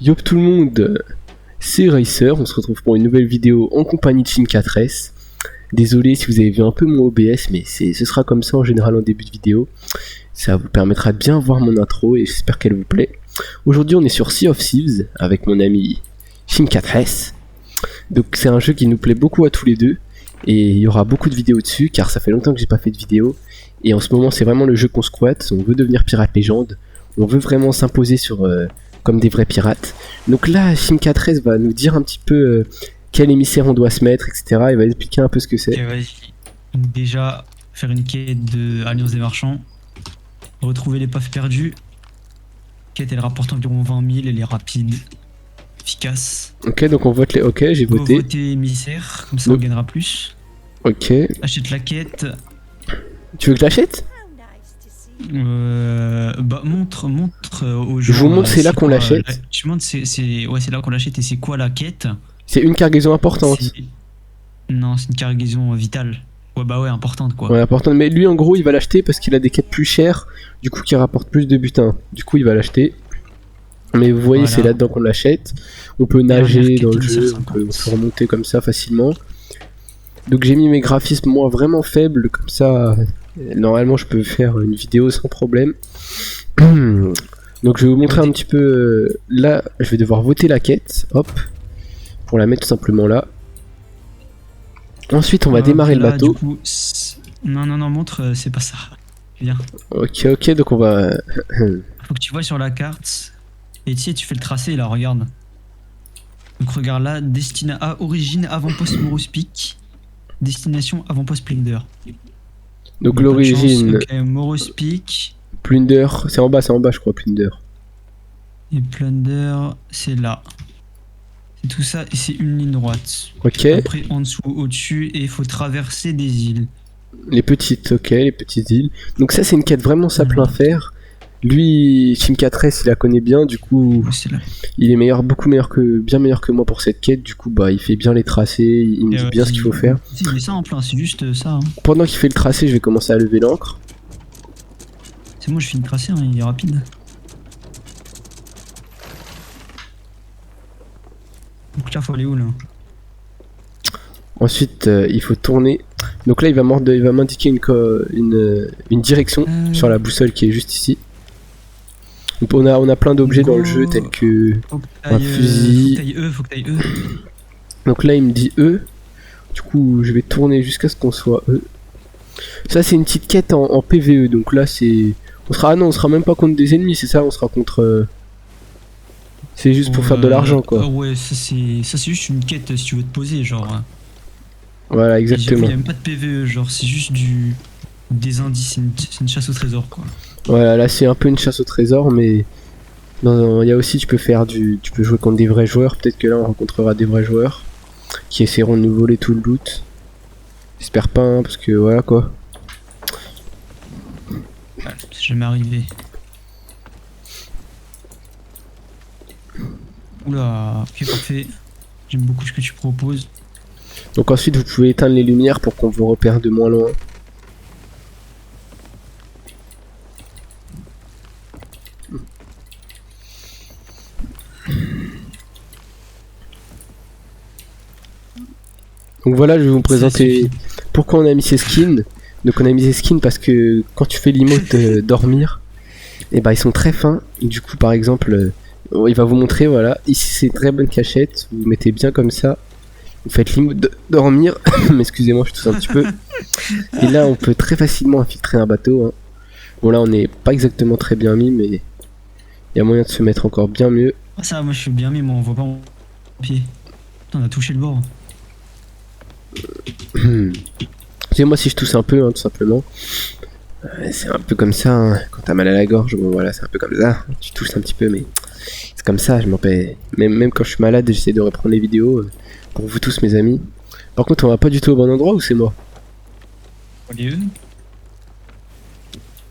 Yop tout le monde, c'est Racer, on se retrouve pour une nouvelle vidéo en compagnie de Shin4S. Désolé si vous avez vu un peu mon OBS, mais ce sera comme ça en général en début de vidéo. Ça vous permettra de bien voir mon intro et j'espère qu'elle vous plaît. Aujourd'hui on est sur Sea of Thieves avec mon ami Shin4S. Donc c'est un jeu qui nous plaît beaucoup à tous les deux. Et il y aura beaucoup de vidéos dessus car ça fait longtemps que j'ai pas fait de vidéo. Et en ce moment c'est vraiment le jeu qu'on squatte, on veut devenir pirate légende. On veut vraiment s'imposer sur... comme des vrais pirates. Donc là, Shin4S va nous dire un petit peu quel émissaire on doit se mettre, etc. Il va expliquer un peu ce que c'est. Ok, vas-y. Déjà, faire une quête de Alliance des Marchands. Retrouver l'épave perdue. Quête, elle rapporte environ 20 000, elle est rapide, efficace. Ok, donc on vote les... Ok, j'ai voté. Voter émissaire, comme ça on gagnera plus. Ok. Achète la quête. Tu veux que je l'achète ? Bah montre aux gens. Je vous montre, c'est là qu'on l'achète. Tu montres, c'est là qu'on l'achète. Et c'est quoi la quête? C'est une cargaison importante. Non, c'est une cargaison vitale. Ouais, bah ouais, importante quoi. Ouais, importante. Mais lui, en gros, il va l'acheter parce qu'il a des quêtes plus chères, du coup, qui rapportent plus de butin. Du coup, il va l'acheter. Mais vous voyez, voilà. C'est là-dedans qu'on l'achète. On peut nager dans le jeu, on peut remonter comme ça facilement. Donc j'ai mis mes graphismes moi vraiment faibles, comme ça, normalement je peux faire une vidéo sans problème. Donc je vais vous montrer un petit peu, là je vais devoir voter la quête, hop, pour la mettre tout simplement là. Ensuite on va démarrer le bateau. Du coup, non, montre, c'est pas ça. Viens. Ok, donc on va... Faut que tu vois sur la carte, et tu sais, tu fais le tracé là, regarde. Donc regarde là, destiné à origine, avant-poste Morose Peak. Destination avant-poste Plunder. Donc l'origine... Ok, Morose Peak. Plunder, c'est en bas je crois, Plunder. Et Plunder, c'est là. C'est tout ça et c'est une ligne droite. Ok. Après en dessous, au-dessus, et il faut traverser des îles. Les petites, ok, les petites îles. Donc ça c'est une quête vraiment simple à faire. Lui, Shin4S, il la connaît bien, du coup, il est meilleur, bien meilleur que moi pour cette quête. Du coup, bah, il fait bien les tracés, il me dit bien ce qu'il faut faire. C'est ça en plein, c'est juste ça. Hein. Pendant qu'il fait le tracé, je vais commencer à lever l'ancre. C'est moi, je fais le tracé, hein, il est rapide. Donc là, faut aller où là? Ensuite, il faut tourner. Donc là, il va m'indiquer une direction sur la boussole qui est juste ici. Donc on a plein d'objets dans le jeu tels que un fusil. Faut que t'ailles E. Donc là il me dit E. Du coup je vais tourner jusqu'à ce qu'on soit E. Ça c'est une petite quête en PVE. Donc là c'est... on sera même pas contre des ennemis, c'est ça, on sera contre... C'est juste pour faire de l'argent quoi. Ouais, ça c'est juste une quête si tu veux te poser genre. Voilà, exactement. Il y a même pas de PVE, genre c'est juste des indices, c'est une chasse au trésor quoi. Voilà, là c'est un peu une chasse au trésor, mais il y a aussi tu peux jouer contre des vrais joueurs. Peut-être que là on rencontrera des vrais joueurs qui essaieront de nous voler tout le loot. J'espère pas, hein, parce que voilà quoi. C'est jamais arrivé. Oula, ok parfait. J'aime beaucoup ce que tu proposes. Donc ensuite vous pouvez éteindre les lumières pour qu'on vous repère de moins loin. Donc voilà, je vais vous présenter pourquoi on a mis ces skins. Donc on a mis ces skins parce que quand tu fais l'emote dormir, et bah ils sont très fins. Du coup par exemple, il va vous montrer, voilà, ici c'est une très bonne cachette, vous mettez bien comme ça. Vous faites l'emote dormir, mais excusez-moi je tousse un petit peu. Et là on peut très facilement infiltrer un bateau. Hein. Bon là on n'est pas exactement très bien mis, mais il y a moyen de se mettre encore bien mieux. Ah ça moi je suis bien mis, moi on voit pas mon pied. Putain, on a touché le bord. Moi si je tousse un peu, hein, tout simplement. C'est un peu comme ça, hein. Quand t'as mal à la gorge, bon voilà, c'est un peu comme ça. Tu tousses un petit peu, mais c'est comme ça, je m'en paie. Même quand je suis malade, j'essaie de reprendre les vidéos pour vous tous mes amis. Par contre, on va pas du tout au bon endroit ou c'est moi? Ah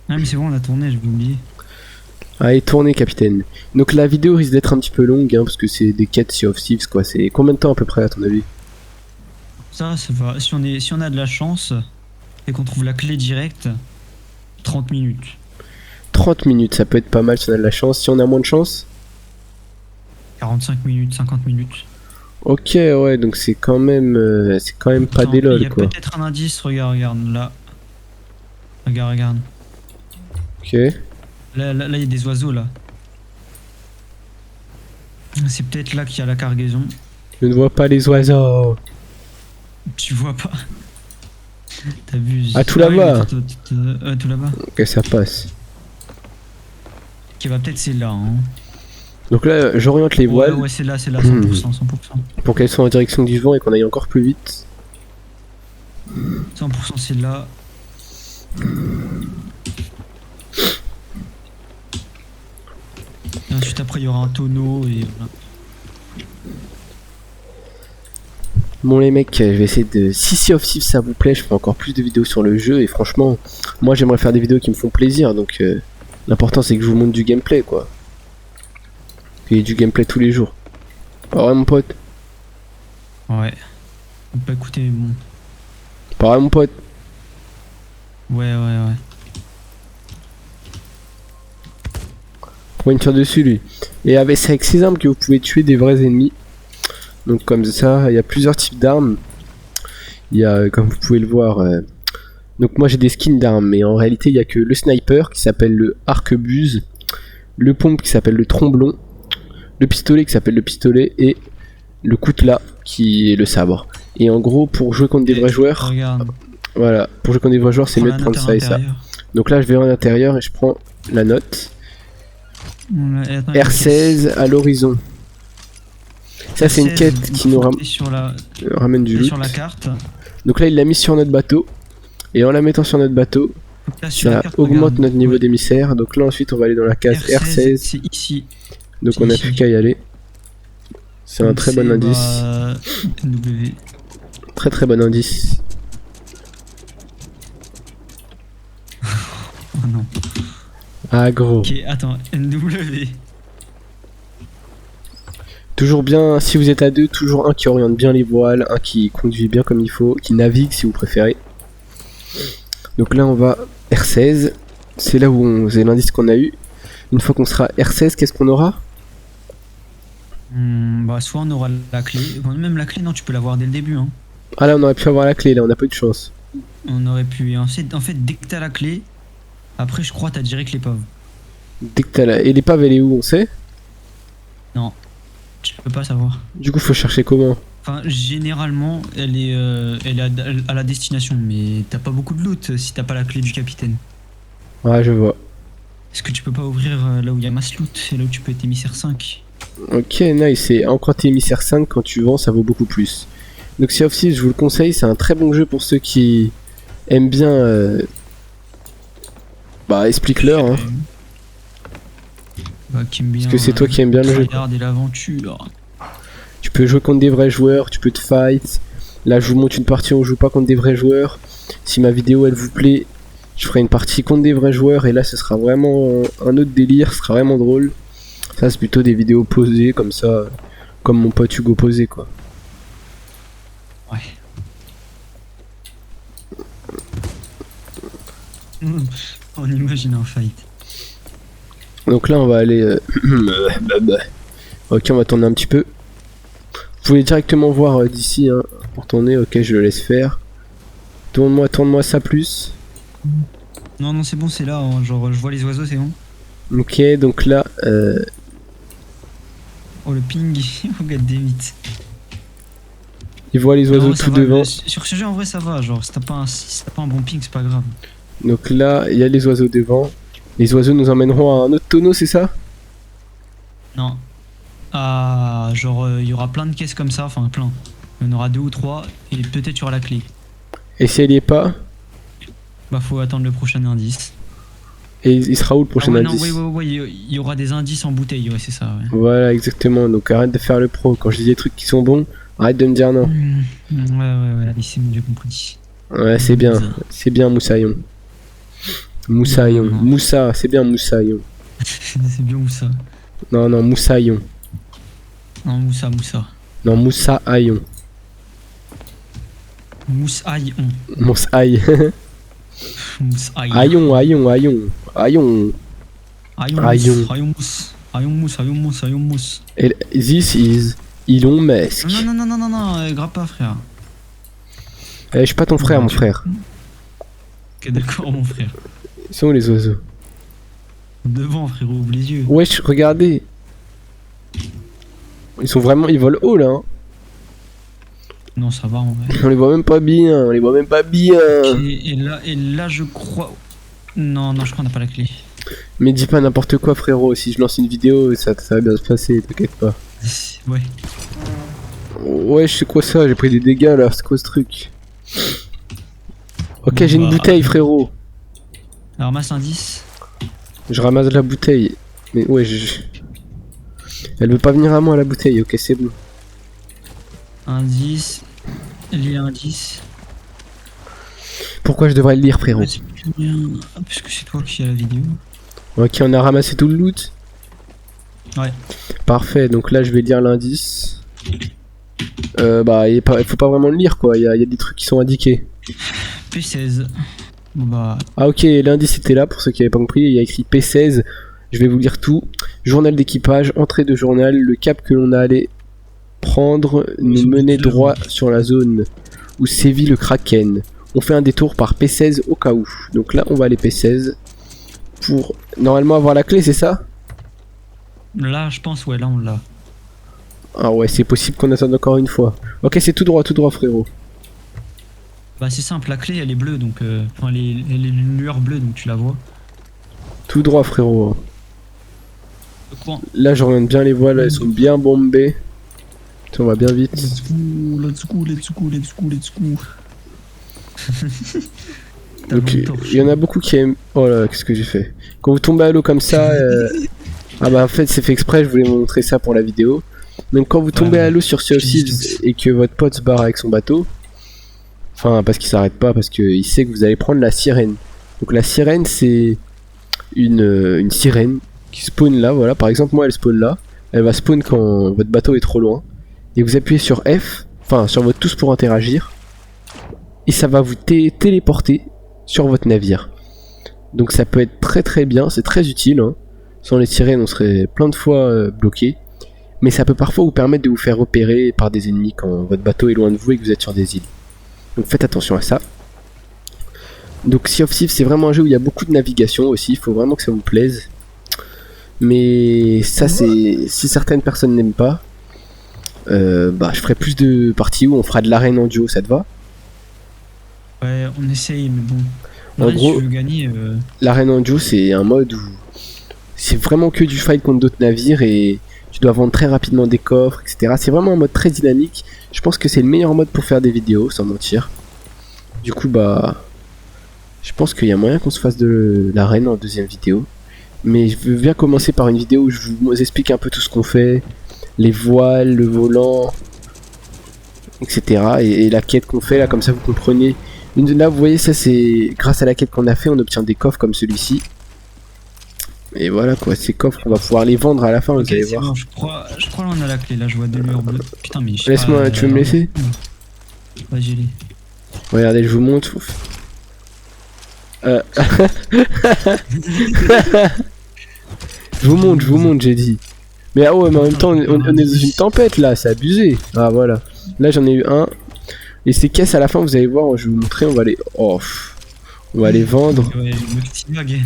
mais c'est bon, on a tourné, j'avais oublié. Allez, tournez capitaine. Donc la vidéo risque d'être un petit peu longue, hein, parce que c'est des quêtes Sea of Thieves quoi. C'est combien de temps à peu près à ton avis? Ça va, si on a de la chance et qu'on trouve la clé directe, 30 minutes. 30 minutes, ça peut être pas mal si on a de la chance. Si on a moins de chance, 45 minutes, 50 minutes. Ok, ouais, donc c'est quand même pas Attends, des il y lol a quoi. peut-être un indice, regarde, là. Regarde. Ok. Là, il y a des oiseaux, là. C'est peut-être là qu'il y a la cargaison. Je ne vois pas les oiseaux. Tu vois pas. T'abuses. Ah, tout là-bas. Tout là-bas. Ok, ça passe. Qui va peut-être c'est là. Hein. Donc là, j'oriente les voiles Ouais, c'est là, 100%. pour qu'elles soient en direction du vent et qu'on aille encore plus vite. 100% c'est là. Et ensuite après il y aura un tonneau et voilà. Bon les mecs, je vais essayer de... Si Sea of Thieves ça vous plaît, je ferai encore plus de vidéos sur le jeu. Et franchement, moi j'aimerais faire des vidéos qui me font plaisir. Donc l'important c'est que je vous montre du gameplay quoi. Qu'il y ait du gameplay tous les jours. Pas vrai mon pote? Ouais. Bah écoutez, bon. Pas vrai mon pote? Ouais. Pourquoi il me tire dessus lui? Et c'est avec ces armes que vous pouvez tuer des vrais ennemis. Donc comme ça, il y a plusieurs types d'armes. Il y a, comme vous pouvez le voir, donc moi j'ai des skins d'armes, mais en réalité il y a que le sniper qui s'appelle le arquebuse, le pompe qui s'appelle le tromblon, le pistolet qui s'appelle le pistolet et le coutelas qui est le sabre. Et en gros pour jouer contre des vrais joueurs, Regarde. voilà, pour jouer contre des vrais joueurs c'est mieux de prendre ça et ça. Donc là je vais en intérieur et je prends la note. Attends, R16 à l'horizon. Ça c'est une quête qui nous ramène du loot. sur la carte. Donc là il l'a mis sur notre bateau. Et en la mettant sur notre bateau, Là, sur la ça carte, augmente regarde. notre niveau Ouais. d'émissaire. Donc là ensuite on va aller dans la case R16. C'est ici. Donc c'est on a ici. plus qu'à y aller. C'est un Donc très bon indice. W. Très bon indice. Oh non. Ah gros. Ok, attends, NW. Toujours bien, si vous êtes à deux, toujours un qui oriente bien les voiles, un qui conduit bien comme il faut, qui navigue si vous préférez. Donc là on va R16. C'est là où c'est l'indice qu'on a eu. Une fois qu'on sera R16, qu'est-ce qu'on aura? Bah soit on aura la clé. Bon, même la clé, non, tu peux l'avoir dès le début. Hein. Ah là on aurait pu avoir la clé, là on n'a pas eu de chance. On aurait pu. Et en fait, dès que t'as la clé, après je crois t'as direct l'épave. Dès que t'as la... Et l'épave elle est où on sait? Non, tu peux pas savoir. Du coup faut chercher comment? Enfin, généralement, elle est à la destination, mais t'as pas beaucoup de loot si t'as pas la clé du capitaine. Ouais je vois. Est-ce que tu peux pas ouvrir là où il y a masse loot et là où tu peux être émissaire 5? Ok nice, et quand t'es émissaire 5, quand tu vends ça vaut beaucoup plus. Donc Sea of Thieves je vous le conseille, c'est un très bon jeu pour ceux qui aiment bien... Bah explique-leur hein. Bah, qui aime bien, Parce que c'est toi qui aimes bien le jeu. Regarde et l'aventure. Tu peux jouer contre des vrais joueurs, tu peux te fight. Là je vous montre une partie où on joue pas contre des vrais joueurs. Si ma vidéo elle vous plaît, je ferai une partie contre des vrais joueurs et là ce sera vraiment un autre délire, ce sera vraiment drôle. Ça c'est plutôt des vidéos posées comme ça, comme mon pote Hugo posé quoi. Ouais. On imagine un fight. Donc là on va aller... Ok on va tourner un petit peu. Vous pouvez directement voir d'ici hein, pour tourner, ok je le laisse faire. Tourne-moi ça plus. Non, c'est bon, c'est là. Hein. Genre, je vois les oiseaux, c'est bon. Ok donc là... Oh le ping, regarde des vite. Il voit les oiseaux tout devant. Sur ce jeu en vrai ça va, genre si t'as pas un bon ping c'est pas grave. Donc là il y a les oiseaux devant. Les oiseaux nous emmèneront à un autre tonneau c'est ça? Non. Ah genre il y aura plein de caisses comme ça, enfin plein. Il y en aura 2 ou 3 et peut-être il y aura la clé. Et si elle y est pas? Bah faut attendre le prochain indice. Et il sera où le prochain indice? Non, il y aura des indices en bouteille, ouais c'est ça ouais. Voilà exactement, donc arrête de faire le pro. Quand je dis des trucs qui sont bons, arrête de me dire non. Ouais, allez c'est bon, j'ai compris. Ouais c'est bien Moussaillon. Non. Moussa, c'est bien Moussaillon. C'est bien Moussa. Non Moussaillon. Non Moussa. Non Moussaillon. Moussaillon. Moussaille. Moussaillon. Aillon. Aillon Ayons mousse. This is Elon Musk. Non, grappe pas, frère. Je suis pas ton frère, mon frère. Ok, d'accord, mon frère. Ils sont où les oiseaux? Devant, frérot, ouvre les yeux. Wesh, regardez. Ils sont vraiment. Ils volent haut là. Hein. Non, ça va en vrai. On les voit même pas bien. Ok, et là, je crois. Non, je crois qu'on n'a pas la clé. Mais dis pas n'importe quoi, frérot. Si je lance une vidéo, ça va bien se passer, t'inquiète pas. Ouais. Ouais, je sais quoi ça, j'ai pris des dégâts là, c'est quoi ce truc? Ok, j'ai une bouteille, frérot. Alors, masse indice. Je ramasse la bouteille. Mais ouais, elle veut pas venir à moi la bouteille, ok, c'est bon. Indice. Lis indice. Pourquoi je devrais le lire, frérot? Ouais, c'est plus bien. Ah, puisque c'est toi qui as la vidéo. Ok, on a ramassé tout le loot. Ouais. Parfait, donc là je vais lire l'indice. Bah, il faut pas vraiment le lire quoi, il y a des trucs qui sont indiqués. P16. Bon bah. Ah ok, l'indice était là pour ceux qui n'avaient pas compris, il y a écrit P16. Je vais vous lire tout. Journal d'équipage, entrée de journal, le cap que l'on a allé prendre nous menait droit sur la zone où sévit le Kraken. On fait un détour par P16 au cas où. Donc là on va aller P16 pour normalement avoir la clé, c'est ça? Là je pense, ouais, là on l'a. Ah ouais, c'est possible qu'on attende encore une fois. Ok, c'est tout droit frérot. Bah c'est simple, la clé elle est bleue donc enfin elle est une lueur bleue donc tu la vois. Tout droit frérot. Là je regarde bien les voiles, elles sont bien bombées. On va bien vite. Let's go. Donc il y en a beaucoup qui aiment. Oh là, qu'est-ce que j'ai fait? Quand vous tombez à l'eau comme ça, ah bah en fait c'est fait exprès, je voulais vous montrer ça pour la vidéo. Donc quand vous tombez à l'eau sur Sea of Thieves et que votre pote se barre avec son bateau, enfin parce qu'il s'arrête pas, parce qu'il sait que vous allez prendre la sirène. Donc la sirène c'est une sirène qui spawn là, voilà, par exemple moi elle spawn là, elle va spawn quand votre bateau est trop loin. Et vous appuyez sur F, enfin sur votre touche pour interagir, et ça va vous téléporter sur votre navire. Donc ça peut être très bien, c'est très utile, hein. Sans les sirènes on serait plein de fois bloqué. Mais ça peut parfois vous permettre de vous faire repérer par des ennemis quand votre bateau est loin de vous et que vous êtes sur des îles. Donc faites attention à ça. Donc Sea of Thieves c'est vraiment un jeu où il y a beaucoup de navigation aussi, il faut vraiment que ça vous plaise. Mais ça c'est... Si certaines personnes n'aiment pas, bah je ferai plus de parties où on fera de l'arène en duo, ça te va? Ouais, on essaye mais bon. En gros, si tu veux gagner, l'arène en duo c'est un mode où c'est vraiment que du fight contre d'autres navires et tu dois vendre très rapidement des coffres, etc. C'est vraiment un mode très dynamique. Je pense que c'est le meilleur mode pour faire des vidéos, sans mentir. Du coup, bah... Je pense qu'il y a moyen qu'on se fasse de l'arène en deuxième vidéo. Mais je veux bien commencer par une vidéo où je vous explique un peu tout ce qu'on fait. Les voiles, le volant, etc. Et la quête qu'on fait, là, comme ça vous comprenez. Là, vous voyez, ça c'est... Grâce à la quête qu'on a fait, on obtient des coffres comme celui-ci. Et voilà quoi, ces coffres on va pouvoir les vendre à la fin, vous allez voir. Bon, je crois là on a la clé, là je vois deux lueurs bleues. Putain mais je laisse-moi, tu veux me laisser? Ouais, j'ai les. Regardez, je vous montre. Je vous montre, j'ai dit. Mais ah ouais, mais en même temps on est dans une tempête là, c'est abusé. Ah voilà, là j'en ai eu un. Et ces caisses à la fin vous allez voir, je vais vous montrer, on va les... Oh, on va les vendre. Ouais, le petit bug.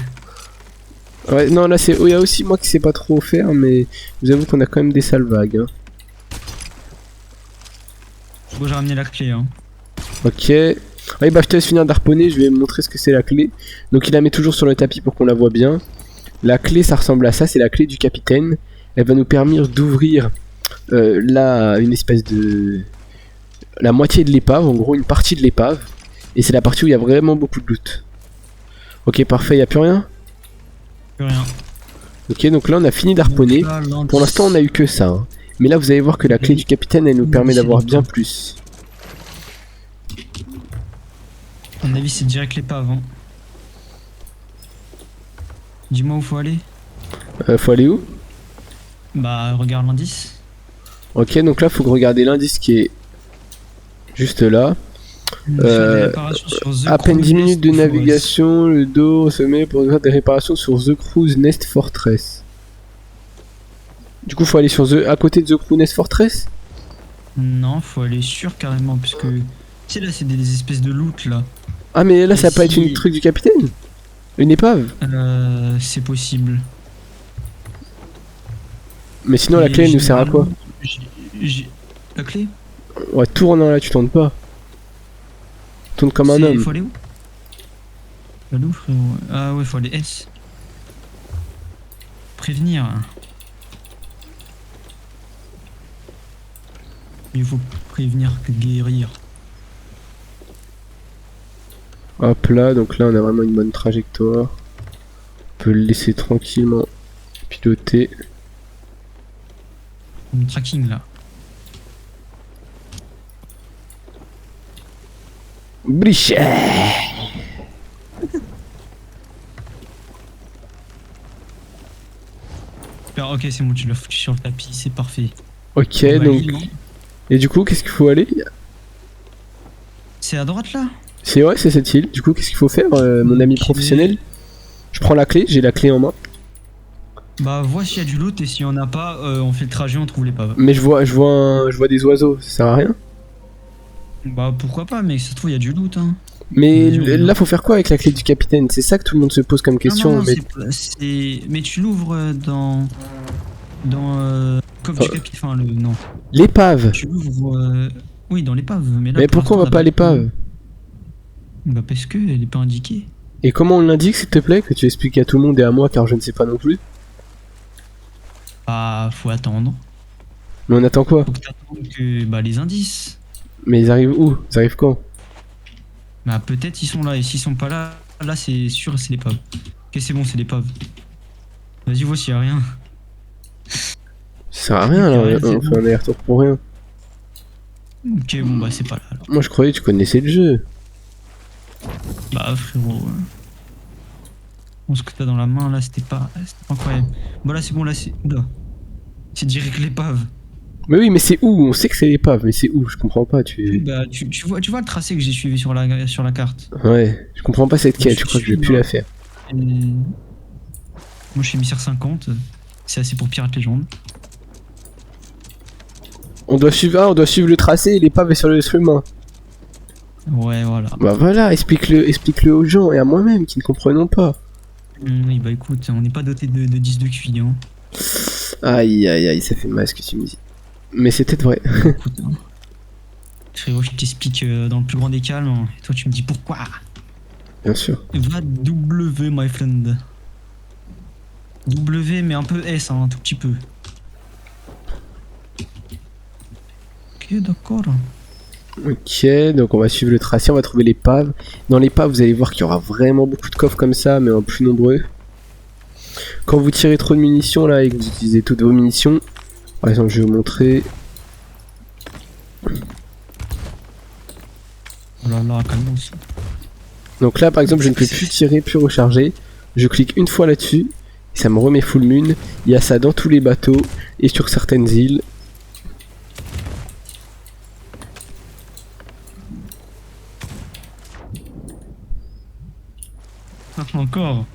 Ouais, non, là c'est. Il y a aussi moi qui sais pas trop faire, mais vous avoue qu'on a quand même des sales vagues. Hein. Bon, j'ai ramené la clé. Hein. Ok. Allez, bah je te laisse finir d'harponner, je vais montrer ce que c'est la clé. Donc il la met toujours sur le tapis pour qu'on la voit bien. La clé, ça ressemble à ça, c'est la clé du capitaine. Elle va nous permettre d'ouvrir une espèce de. La moitié de l'épave, en gros, une partie de l'épave. Et c'est la partie où il y a vraiment beaucoup de loot. Ok, parfait, il n'y a plus rien? Rien. Ok, donc là on a fini d'harponner. Pour l'instant on a eu que ça. Hein. Mais là vous allez voir que la clé du capitaine elle nous permet d'avoir bien plus. À mon avis c'est direct l'épave. Hein. Dis-moi où faut aller. Faut aller où? Bah regarde l'indice. Ok, donc là faut regarder l'indice qui est juste là. À peine 10 minutes de navigation, le dos se met pour faire des réparations sur The Cruise Nest Fortress. Du coup, faut aller sur à côté de The Crowness Fortress. Non, faut aller sur carrément, puisque. Tu sais, là, c'est des espèces de loot là. Ah, mais là, Et ça va pas être si- une truc du capitaine? Une épave? C'est possible. Mais sinon, la Mais clé, elle nous sert à quoi? La clé? Ouais, tourne là, tu tournes pas. Tourne comme un homme. Faut aller où? Faut aller où, frérot? Ah ouais, faut aller S. Prévenir. Il faut prévenir que guérir. Hop là, donc là, on a vraiment une bonne trajectoire. On peut le laisser tranquillement piloter. Une tracking là. Brichet. Alors, ok, c'est bon, tu l'as foutu sur le tapis, c'est parfait. Ok, On va donc. aller, non Et du coup, qu'est-ce qu'il faut aller? C'est à droite là? C'est ouais, c'est cette île. Du coup, qu'est-ce qu'il faut faire, mon ami Ok. professionnel? Je prends la clé, j'ai la clé en main. Bah, vois s'il y a du loot et s'il y en a pas, on fait le trajet, on trouve l'épave. Mais je vois des oiseaux, ça sert à rien. Bah, pourquoi pas, mais ça se trouve, il y a du loot, hein. Mais Vas-y, on y là, va. faut faire quoi avec la clé du capitaine? C'est ça que tout le monde se pose comme question. Non, non, mais mais tu l'ouvres dans coffre du Oh. capitaine. Enfin, non. l'épave. Tu l'ouvres. Oui, dans l'épave. Mais là, Mais pour pourquoi on va l'instant, pas à on a l'épave? Bah, parce que elle est pas indiquée. Et comment on l'indique, s'il te plaît, que tu expliques à tout le monde et à moi, car je ne sais pas non plus. Bah, faut attendre. Mais on attend quoi? Faut que t'attendes que. Bah, les indices. Mais ils arrivent où? Ils arrivent quand? Bah, peut-être ils sont là. Et s'ils sont pas là, là, c'est sûr, c'est l'épave. Ok, c'est bon, c'est l'épave. Vas-y, vois s'il y a rien. Ça sert à rien, là, Ouais, on c'est fait bon. un aller-retour pour rien. Ok, bon, bah, c'est pas là alors. Moi, je croyais que tu connaissais le jeu. Bah, frérot. Bon, ce que t'as dans la main là, c'était pas incroyable. Bon, là, c'est bon, là, c'est. Oula. C'est direct l'épave. Mais oui, mais c'est où? On sait que c'est l'épave, mais c'est où? Je comprends pas, Bah, tu vois le tracé que j'ai suivi sur la carte. Ouais, je comprends pas cette quête, je Je crois que je vais suis plus là. la faire. Et moi, je suis émissaire 50. C'est assez pour Pirate Légende. On doit suivre le tracé et l'épave est sur le chemin. Ouais, voilà. Bah voilà, explique-le aux gens et à moi-même qui ne comprenons pas. Oui, bah écoute, on n'est pas doté de 10 de QI, hein. Aïe aïe aïe, ça fait mal ce que tu me dis. Mais c'est peut-être vrai. Écoute, hein. Frérot, je t'explique dans le plus grand des calmes, hein, et toi tu me dis pourquoi. Bien sûr. Va W, my friend. W, mais un peu S, hein, un tout petit peu. Ok, d'accord. Ok, donc on va suivre le tracé, on va trouver l'épave. Dans l'épave, vous allez voir qu'il y aura vraiment beaucoup de coffres comme ça, mais en plus nombreux. Quand vous tirez trop de munitions là et que vous utilisez toutes vos munitions, par exemple, je vais vous montrer. Oh là là, calme aussi. Donc là, par exemple, je ne peux plus tirer, plus recharger. Je clique une fois là-dessus, et ça me remet full moon. Il y a ça dans tous les bateaux et sur certaines îles. Encore.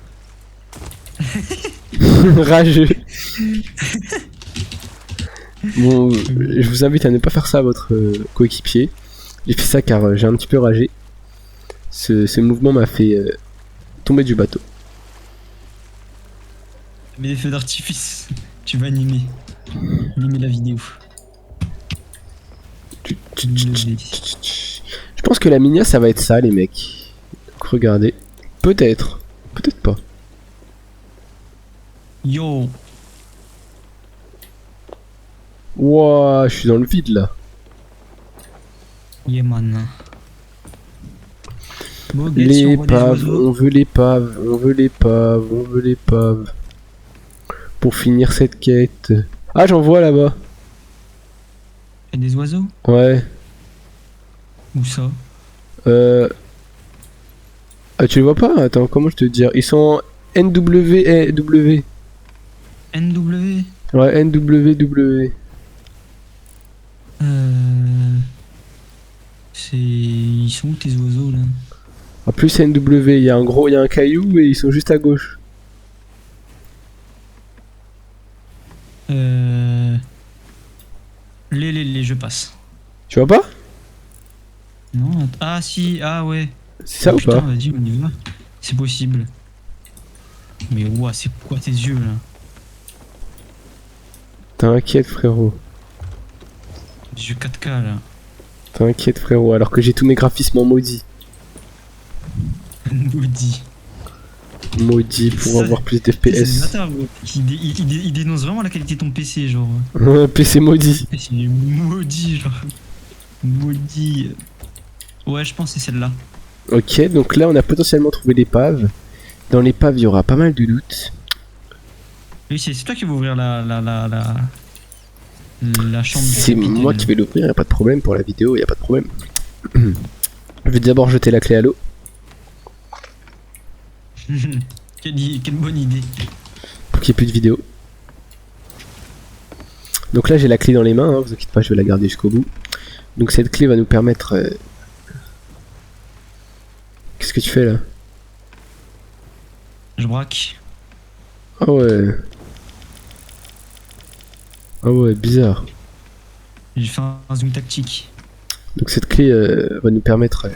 Rageux. Bon, je vous invite à ne pas faire ça à votre coéquipier. J'ai fait ça car j'ai un petit peu ragé. Ce mouvement m'a fait tomber du bateau. Mets des feux d'artifice. Tu vas animer la vidéo. Je pense que la minia ça va être ça les mecs. Donc regardez. Peut-être. Peut-être pas. Yo. Wouah, je suis dans le vide là. Yeah man. Bon, Gaël, si on voit des L'épave, oiseaux, on veut l'épave, on veut l'épave, on veut l'épave. Pour finir cette quête. Ah, j'en vois là-bas. il y a des oiseaux. Ouais. Où ça? Ah, tu les vois pas? Attends, comment je te dire? Ils sont NW et W. NW. Ouais, NWW. Ils sont où tes oiseaux là? En plus, NW, il y a un caillou et ils sont juste à gauche. Je passe. Tu vois pas? Non, ah si, ah ouais. C'est ça ou Putain, pas? vas-y, on y va. C'est possible. Mais ouah, c'est quoi tes yeux là? T'inquiète frérot. Des yeux 4K là. T'inquiète frérot, alors que j'ai tous mes graphismes en maudit. Maudit. Maudit pour Ça, avoir plus C'est le d'FPS. bâtard, gros. Il dénonce vraiment la qualité de ton PC, genre. PC maudit. C'est maudit, genre. Maudit. Ouais, je pense que c'est celle-là. Ok, donc là on a potentiellement trouvé l'épave. Dans l'épave il y aura pas mal de loot. Oui, c'est toi qui vas ouvrir la chambre du C'est capitaine. moi qui vais l'ouvrir, y a pas de problème pour la vidéo, y a pas de problème. Je vais d'abord jeter la clé à l'eau. Quelle bonne idée. Pour qu'il n'y ait plus de vidéo. Donc là j'ai la clé dans les mains, hein, vous inquiétez pas, je vais la garder jusqu'au bout. Donc cette clé va nous permettre... Qu'est-ce que tu fais là? Je braque. Ah ouais. Ah ouais, bizarre. J'ai fait un zoom tactique. Donc cette clé va nous permettre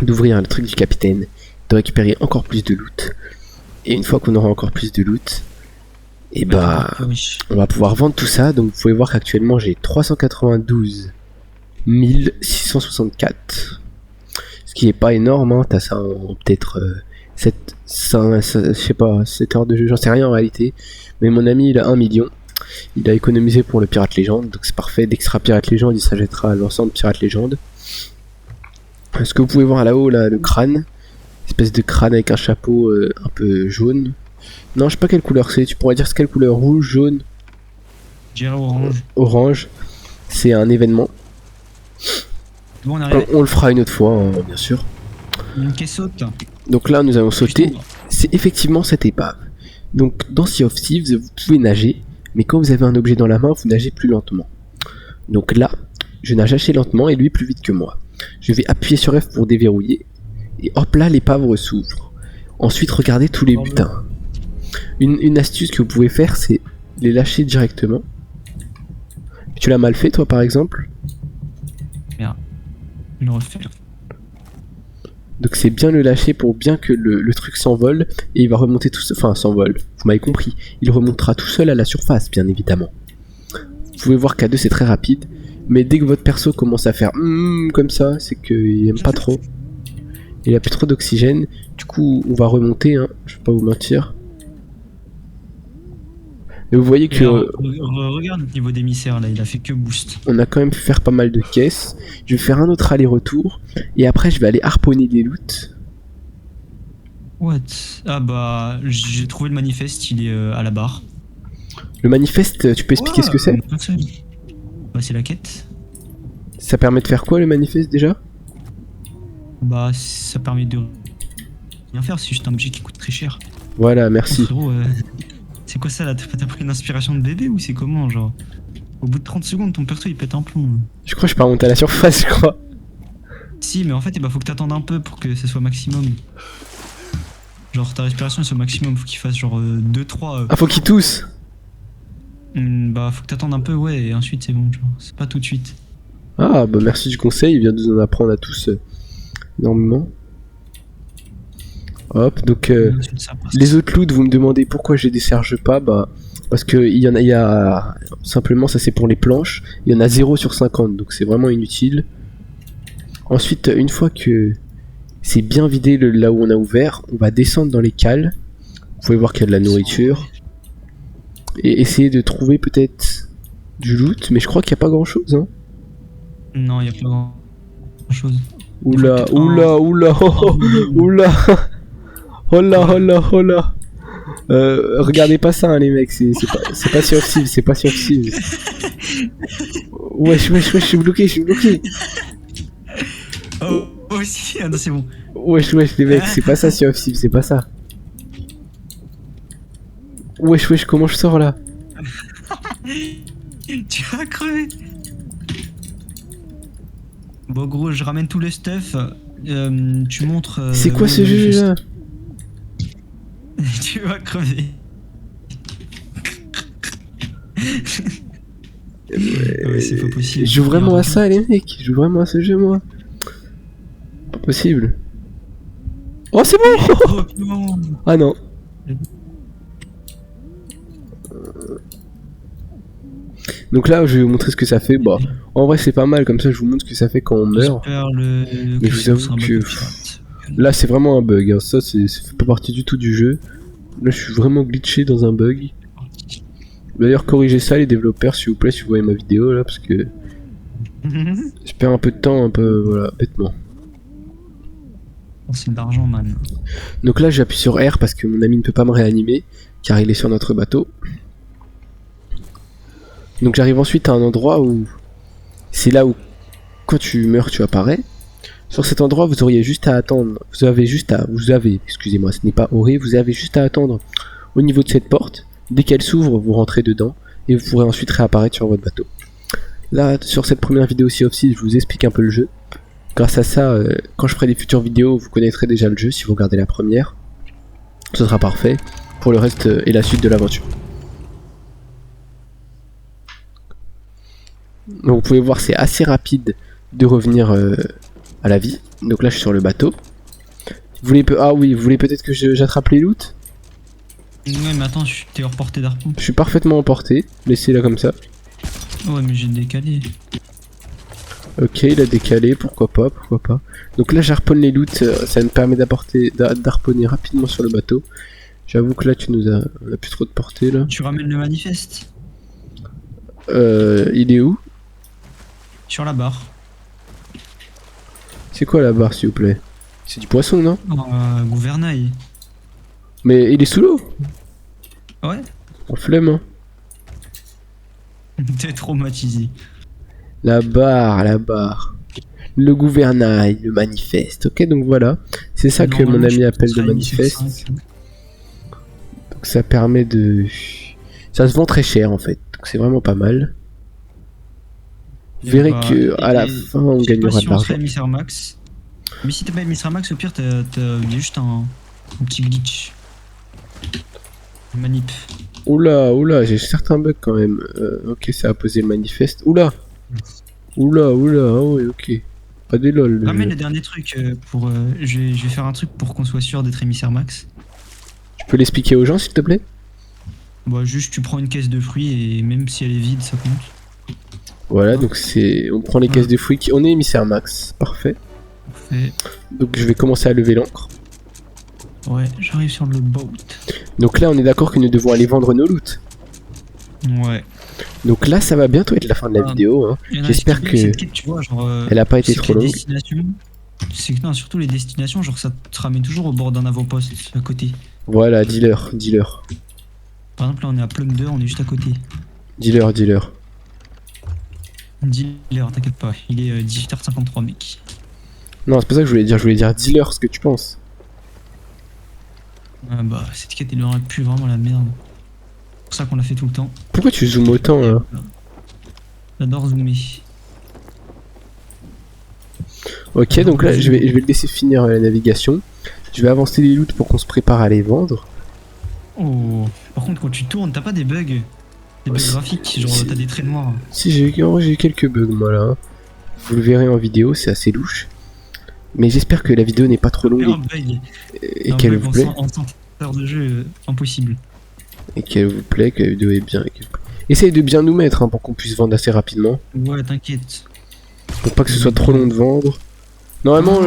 d'ouvrir le truc du capitaine, de récupérer encore plus de loot. Et une fois qu'on aura encore plus de loot, et bah Oui. on va pouvoir vendre tout ça. Donc vous pouvez voir qu'actuellement j'ai 392 664. Ce qui est pas énorme, hein. T'as ça en peut-être 7, je sais pas, 7 heures de jeu, j'en sais rien en réalité. Mais mon ami il a 1 million. Il a économisé pour le Pirate Légende, donc c'est parfait. Dès que sera Pirate Légende, il s'achètera l'ensemble Pirate Légende. Ce que vous pouvez voir là-haut, là, le crâne. Espèce de crâne avec un chapeau un peu jaune. Non, je sais pas quelle couleur c'est. Tu pourrais dire c'est quelle couleur? Rouge, jaune, Je dirais orange. orange. C'est un événement. Bon, on arrive. On le fera une autre fois, hein, bien sûr. Une caisse saute. Donc là, nous allons sauter. C'est effectivement cette épave. Donc dans Sea of Thieves, vous pouvez nager, mais quand vous avez un objet dans la main, vous nagez plus lentement. Donc là, je nage assez lentement et lui plus vite que moi. Je vais appuyer sur F pour déverrouiller, et hop là, l'épave s'ouvre. Ensuite, regardez tous les butins. Une astuce que vous pouvez faire, c'est les lâcher directement. Tu l'as mal fait, toi, par exemple? Merde. Je le refais. Donc c'est bien le lâcher pour bien que le truc s'envole, et il va remonter tout seul, enfin s'envole, vous m'avez compris, il remontera tout seul à la surface bien évidemment. Vous pouvez voir qu'à 2 c'est très rapide, mais dès que votre perso commence à faire comme ça, c'est qu'il aime pas trop. Il a plus trop d'oxygène, du coup on va remonter, hein, je vais pas vous mentir. Mais vous voyez que regarde le niveau d'émissaire là, il a fait que boost. on a quand même pu faire pas mal de caisses. Je vais faire un autre aller-retour, et après je vais aller harponner des loots. What? Ah bah, j'ai trouvé le manifeste, il est à la barre. Le manifeste, tu peux expliquer ce que c'est? Bah c'est la quête. Ça permet de faire quoi le manifeste déjà? Bah ça permet de rien faire, c'est juste un objet qui coûte très cher. Voilà, Oh, merci. frérot, c'est quoi ça là? T'as pris une inspiration de bébé ou c'est comment genre? Au bout de 30 secondes ton perso il pète un plomb. Je crois que je peux remonter à la surface, je crois. Si mais en fait faut que t'attendes un peu pour que ça soit maximum. Genre ta respiration elle soit maximum, faut qu'il fasse genre 2-3 Ah, faut qu'il tousse. Bah faut que t'attendes un peu ouais et ensuite c'est bon genre, c'est pas tout de suite. Ah, bah merci du conseil, il vient de nous en apprendre à tous énormément. Hop, donc Ensuite, ça passe. les autres loots, vous me demandez pourquoi je les décharge pas, bah parce que il y a simplement ça c'est pour les planches, il y en a 0 sur 50, donc c'est vraiment inutile. Ensuite, une fois que c'est bien vidé là où on a ouvert, on va descendre dans les cales. Vous pouvez voir qu'il y a de la nourriture. Et essayer de trouver peut-être du loot, mais je crois qu'il n'y a pas grand chose, hein. Non y a pas grand chose. Oula, peut-être oula, oula, oh, oh, oula, oh là, oh là, oh là. Regardez pas ça, hein, les mecs, c'est pas Sea of Thieves, c'est pas Sea of Thieves. Wesh, je suis bloqué, Oh aussi, ah non c'est bon. Wesh, les mecs, c'est pas ça Sea of Thieves, c'est pas ça. Wesh, comment je sors là? Tu vas crever. Bon gros je ramène tout le stuff. Tu montres. C'est quoi ce où jeu là? Tu vas crever. Ouais, c'est pas possible. Je joue vraiment à ça, les mecs. Je joue vraiment à ce jeu, moi. Pas possible. Oh, c'est bon. Oh, non. Ah non. Donc là, je vais vous montrer ce que ça fait. Bah, en vrai, c'est pas mal. Comme ça, je vous montre ce que ça fait quand on meurt. Mais je vous avoue que là, c'est vraiment un bug. Hein. Ça fait pas partie du tout du jeu. Là, je suis vraiment glitché dans un bug. D'ailleurs, corrigez ça, les développeurs, s'il vous plaît, si vous voyez ma vidéo là, parce que je perds un peu de temps, un peu, voilà, bêtement. C'est de l'argent, man. Donc là, j'appuie sur R parce que mon ami ne peut pas me réanimer, car il est sur notre bateau. Donc j'arrive ensuite à un endroit où c'est là où, quand tu meurs, tu apparais. Sur cet endroit, vous auriez juste à attendre. Excusez-moi, ce n'est pas aurez, vous avez juste à attendre au niveau de cette porte. Dès qu'elle s'ouvre, vous rentrez dedans et vous pourrez ensuite réapparaître sur votre bateau. Là, sur cette première vidéo Sea of Thieves, je vous explique un peu le jeu. Grâce à ça, quand je ferai des futures vidéos, vous connaîtrez déjà le jeu si vous regardez la première. Ce sera parfait pour le reste et la suite de l'aventure. Donc vous pouvez voir, c'est assez rapide de revenir à la vie. Donc là, je suis sur le bateau. Vous voulez vous voulez peut-être que j'attrape les loots? Ouais, mais attends, t'es hors portée d'harpon. Je suis parfaitement emporté. Laissez-la comme ça. Ouais, mais j'ai décalé. Ok, il a décalé, pourquoi pas. Donc là, j'harponne les loots, ça me permet d'harponner rapidement sur le bateau. J'avoue que là, on a plus trop de portée là. Tu ramènes le manifeste? Il est où? Sur la barre. C'est quoi la barre, s'il vous plaît? C'est du poisson, non? Gouvernail. Mais il est sous l'eau? Ouais. En flemme, hein. T'es traumatisé. La barre. Le gouvernail, le manifeste. Ok, donc voilà. C'est ça que mon ami appelle le manifeste. Donc ça permet de... Ça se vend très cher en fait. Donc c'est vraiment pas mal. Vous verrez que à la fin on gagnera de l'argent. Mais si t'as pas Mr. Max, au pire t'as juste un petit glitch. Manip. Oula, j'ai certains bugs quand même. Ok, ça a posé le manifeste. Oula, oh oui, ok. Pas des lol. Ramène le dernier truc pour... je vais faire un truc pour qu'on soit sûr d'être émissaire max. Tu peux l'expliquer aux gens s'il te plaît? Bah juste tu prends une caisse de fruits et même si elle est vide ça compte. Voilà, donc on prend les caisses de fruits, on est émissaire max, parfait. Donc je vais commencer à lever l'ancre. Ouais, j'arrive sur le boat. Donc là on est d'accord que nous devons aller vendre nos loots. Ouais. Donc là ça va bientôt être la fin de la vidéo, hein. J'espère que elle a pas été trop longue. C'est que non, surtout les destinations, genre ça te ramène toujours au bord d'un avant-poste à côté. Voilà, dealer. Par exemple là on est à Plunder, on est juste à côté. Dealer. Dealer, t'inquiète pas, il est 18h53 mec. Non, c'est pas ça que je voulais dire dealer, ce que tu penses. Bah cette quête elle aurait pu vraiment la merde. C'est pour ça qu'on l'a fait tout le temps. Pourquoi tu zoomes autant là? J'adore zoomer. Ok, donc là je vais le laisser finir la navigation. Je vais avancer les loots pour qu'on se prépare à les vendre. Oh, par contre quand tu tournes, t'as pas des bugs? Des bugs graphiques, genre t'as des traits noirs. Si, j'ai eu quelques bugs moi là. Vous le verrez en vidéo, c'est assez louche. Mais j'espère que la vidéo n'est pas trop longue et qu'elle vous plaît. En 100 heures de jeu, impossible. Et qu'elle vous plaît, que la vidéo est bien. Essaye de bien nous mettre hein, pour qu'on puisse vendre assez rapidement. Ouais, t'inquiète. Pour pas que ce soit trop long de vendre. Normalement,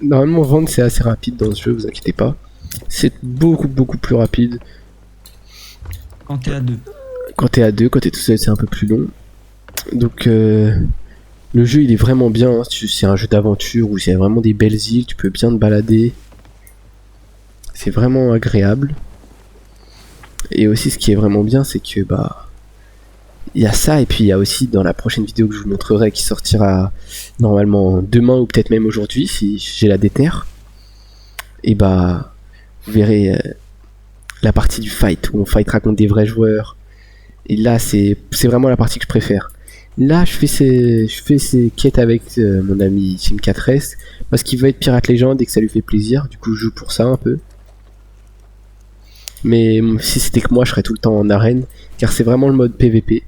normalement vendre c'est assez rapide dans ce jeu, vous inquiétez pas. C'est beaucoup plus rapide. Quand t'es à 2. Quand t'es tout seul c'est un peu plus long. Donc le jeu il est vraiment bien, hein. C'est un jeu d'aventure où il y a vraiment des belles îles, tu peux bien te balader. C'est vraiment agréable. Et aussi ce qui est vraiment bien c'est que il y a ça et puis il y a aussi dans la prochaine vidéo que je vous montrerai qui sortira normalement demain ou peut-être même aujourd'hui si j'ai la déterre. Et vous verrez la partie du fight où on fightera contre des vrais joueurs. Et là c'est vraiment la partie que je préfère. Là je fais ces quêtes avec mon ami Sim4S parce qu'il veut être pirate légende et que ça lui fait plaisir. Du coup je joue pour ça un peu. Mais si c'était que moi, je serais tout le temps en arène, car c'est vraiment le mode PVP.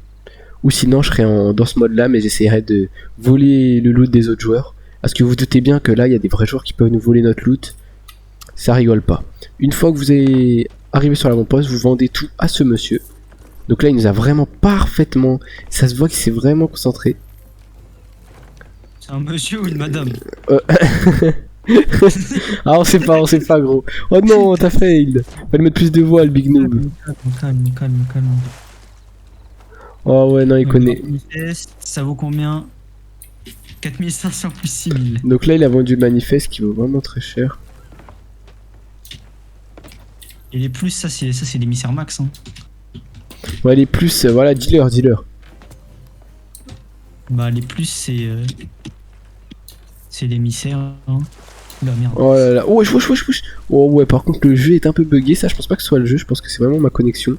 Ou sinon, je serais dans ce mode-là, mais j'essaierais de voler le loot des autres joueurs. Parce que vous doutez bien que là, il y a des vrais joueurs qui peuvent nous voler notre loot. Ça rigole pas. Une fois que vous êtes arrivé sur l'avant-poste, vous vendez tout à ce monsieur. Donc là, il nous a vraiment parfaitement... Ça se voit qu'il s'est vraiment concentré. C'est un monsieur ou une madame? Ah, on sait pas, gros. Oh non, t'as fail. Fallait mettre plus de voix, le big noob. Calme. Oh ouais, non, il connaît. Ça vaut combien? 4500 plus 6000. Donc là, il a vendu le manifeste qui vaut vraiment très cher. Et les plus, ça c'est l'émissaire max. Hein. Ouais, les plus, voilà, dealer. Bah, les plus, c'est l'émissaire. Hein. Oula, merde. Oh là là, oh, wesh. Oh ouais, par contre, le jeu est un peu bugué. Ça, je pense pas que ce soit le jeu, je pense que c'est vraiment ma connexion.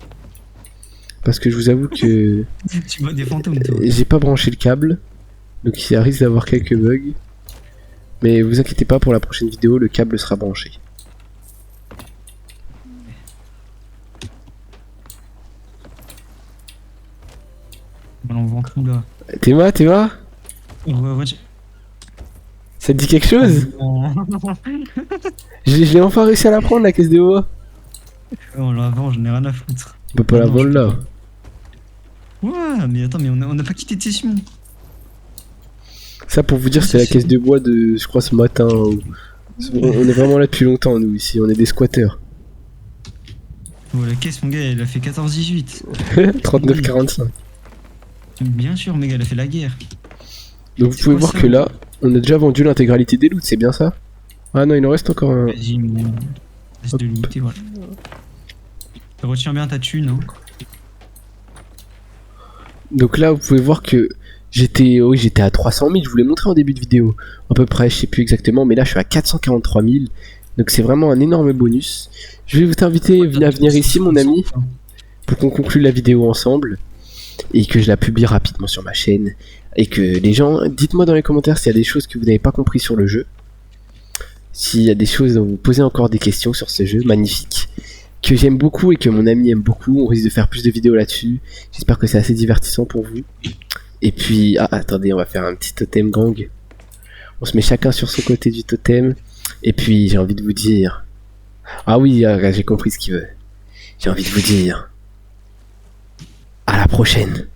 Parce que je vous avoue que Tu vois des fantômes, toi. j'ai pas branché le câble. Donc il risque d'avoir quelques bugs. Mais vous inquiétez pas, pour la prochaine vidéo, le câble sera branché. On vend tout là. T'es là? Ouais, Ça te dit quelque chose? Je l'ai enfin réussi à la prendre, la caisse de voix. On la vend, j'en ai rien à foutre. On peut pas la vendre là. Ouais, mais attends, mais on a pas quitté de session. Ça pour vous dire, c'était la caisse de bois de, je crois, ce matin. On est vraiment là depuis longtemps, nous, ici. On est des squatteurs. Oh, la caisse, mon gars, elle a fait 14-18. 39-45. Bien sûr, mais elle a fait la guerre. Donc vous pouvez voir que là, on a déjà vendu l'intégralité des loots, c'est bien ça? Ah non, il en reste encore un. Vas-y, mais laisse de looter, voilà. Retiens bien ta thune, hein. Donc là, vous pouvez voir que j'étais à 300 000, je vous l'ai montré en début de vidéo. À peu près, je sais plus exactement, mais là, je suis à 443 000. Donc c'est vraiment un énorme bonus. Je vais vous inviter à venir ici, mon ami, pour qu'on conclue la vidéo ensemble. Et que je la publie rapidement sur ma chaîne. Et que les gens, dites-moi dans les commentaires s'il y a des choses que vous n'avez pas compris sur le jeu. S'il y a des choses dont vous posez encore des questions sur ce jeu magnifique. Que j'aime beaucoup et que mon ami aime beaucoup. On risque de faire plus de vidéos là-dessus. J'espère que c'est assez divertissant pour vous. Et puis, ah, attendez, on va faire un petit totem gang. On se met chacun sur son côté du totem. Et puis, j'ai envie de vous dire... Ah oui, j'ai compris ce qu'il veut. J'ai envie de vous dire... À la prochaine.